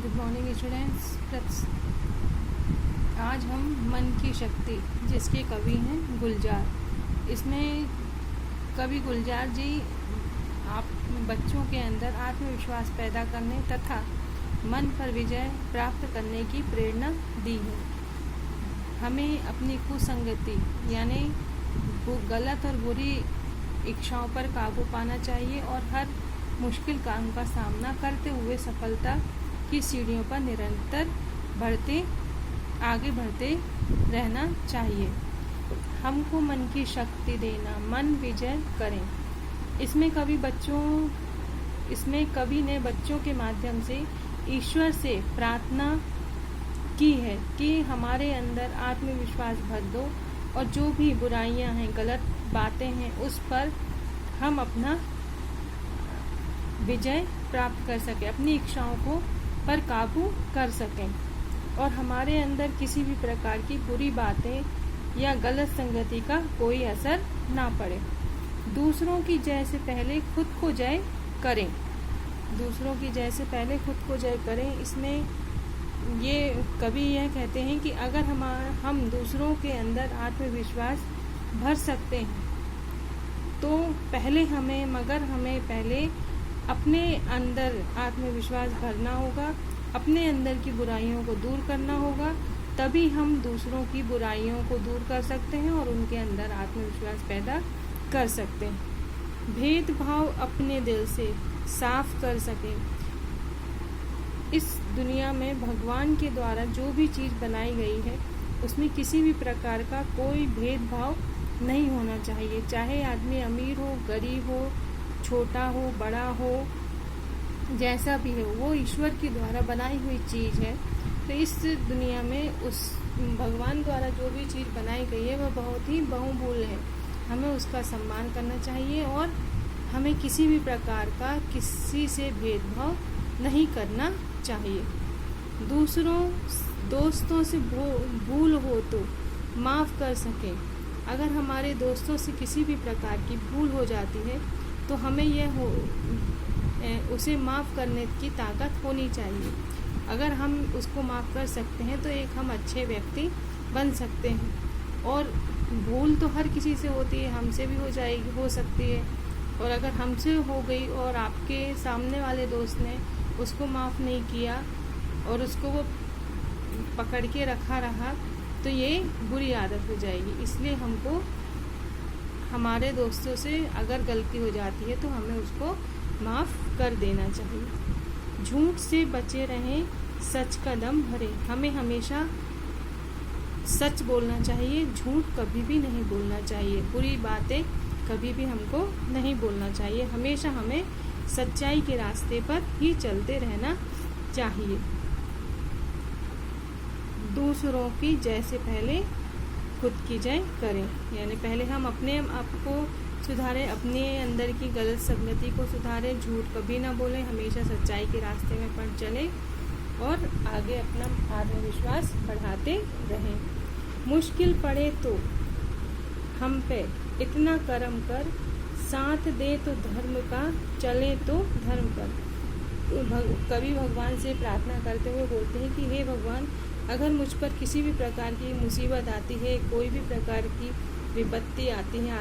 Good morning students. आज हम मन की शक्ति, जिसके कवि हैं गुलजार। इसमें कवि गुलजार जी आप बच्चों के अंदर आत्मविश्वास पैदा करने तथा मन पर विजय प्राप्त करने की प्रेरणा दी है। हमें अपनी कुसंगति यानी गलत और बुरी इच्छाओं पर काबू पाना चाहिए और हर मुश्किल काम का सामना करते हुए सफलता की सीढ़ियों पर निरंतर आगे बढ़ते रहना चाहिए। हमको मन की शक्ति देना, मन विजय करें। इसमें कवि ने बच्चों के माध्यम से ईश्वर से प्रार्थना की है कि हमारे अंदर आत्मविश्वास भर दो और जो भी बुराइयां हैं, गलत बातें हैं, उस पर हम अपना विजय प्राप्त कर सकें, अपनी इच्छाओं को पर काबू कर सकें और हमारे अंदर किसी भी प्रकार की बुरी बातें या गलत संगति का कोई असर ना पड़े। दूसरों की जय से पहले खुद को जय करें। दूसरों की जय से पहले खुद को जय करें। इसमें ये कवि यह कहते हैं कि अगर हम दूसरों के अंदर आत्मविश्वास भर सकते हैं तो हमें पहले अपने अंदर आत्मविश्वास भरना होगा, अपने अंदर की बुराइयों को दूर करना होगा, तभी हम दूसरों की बुराइयों को दूर कर सकते हैं और उनके अंदर आत्मविश्वास पैदा कर सकते हैं। भेदभाव अपने दिल से साफ कर सकें। इस दुनिया में भगवान के द्वारा जो भी चीज़ बनाई गई है उसमें किसी भी प्रकार का कोई भेदभाव नहीं होना चाहिए, चाहे आदमी अमीर हो, गरीब हो, छोटा हो, बड़ा हो, जैसा भी है, वो ईश्वर के द्वारा बनाई हुई चीज़ है। तो इस दुनिया में उस भगवान द्वारा जो भी चीज़ बनाई गई है वह बहुत ही बहुमूल्य है। हमें उसका सम्मान करना चाहिए और हमें किसी भी प्रकार का किसी से भेदभाव नहीं करना चाहिए। दोस्तों से भूल हो तो माफ़ कर सकें। अगर हमारे दोस्तों से किसी भी प्रकार की भूल हो जाती है तो हमें उसे माफ़ करने की ताकत होनी चाहिए। अगर हम उसको माफ़ कर सकते हैं तो हम अच्छे व्यक्ति बन सकते हैं। और भूल तो हर किसी से होती है, हमसे भी हो सकती है। और अगर हमसे हो गई और आपके सामने वाले दोस्त ने उसको माफ़ नहीं किया और उसको वो पकड़ के रहा तो ये बुरी आदत हो जाएगी। इसलिए हमको हमारे दोस्तों से अगर गलती हो जाती है तो हमें उसको माफ़ कर देना चाहिए। झूठ से बचे रहें, सच का दम भरें। हमें हमेशा सच बोलना चाहिए, झूठ कभी भी नहीं बोलना चाहिए, बुरी बातें कभी भी हमको नहीं बोलना चाहिए। हमेशा हमें सच्चाई के रास्ते पर ही चलते रहना चाहिए। दूसरों की जय से पहले खुद की जय करें, यानी पहले हम अपने आप को सुधारें, अपने अंदर की गलत संगति को सुधारें, झूठ कभी ना बोलें, हमेशा सच्चाई के रास्ते में पर चलें और आगे अपना आत्मविश्वास बढ़ाते रहें। मुश्किल पड़े तो हम पे इतना कर्म कर, साथ दे तो धर्म का, चले तो धर्म कर। कवि भगवान से प्रार्थना करते हुए बोलते हैं कि हे भगवान, अगर मुझ पर किसी भी प्रकार की मुसीबत आती है, कोई भी प्रकार की विपत्ति आती है,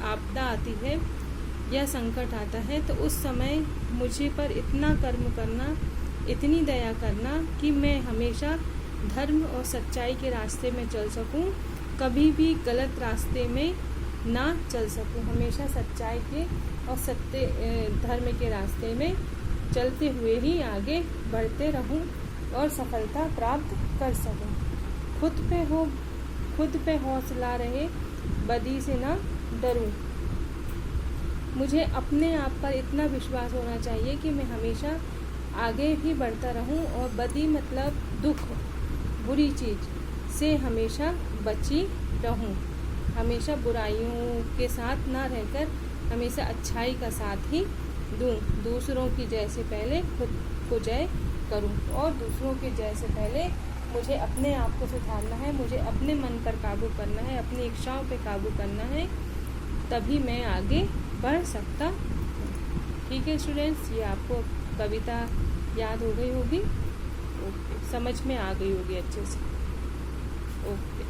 आपदा आती है या संकट आता है, तो उस समय मुझे पर इतना कर्म करना, इतनी दया करना कि मैं हमेशा धर्म और सच्चाई के रास्ते में चल सकूं, कभी भी गलत रास्ते में ना चल सकूं, हमेशा सच्चाई के और धर्म के रास्ते में चलते हुए ही आगे बढ़ते रहूं और सफलता प्राप्त कर सकूं। खुद पे हौसला रहे, बदी से ना डरूं। मुझे अपने आप पर इतना विश्वास होना चाहिए कि मैं हमेशा आगे ही बढ़ता रहूं और बदी मतलब दुख, बुरी चीज़ से हमेशा बची रहूं। हमेशा बुराइयों के साथ ना रहकर हमेशा अच्छाई का साथ ही दूं। दूसरों की जय से पहले खुद को जय करूं और दूसरों की जय से पहले मुझे अपने आप को सुधारना है, मुझे अपने मन पर काबू करना है, अपनी इच्छाओं पे काबू करना है, तभी मैं आगे बढ़ सकता हूँ। ठीक है स्टूडेंट्स, ये आपको कविता याद हो गई होगी। ओके, समझ में आ गई होगी अच्छे से। ओके।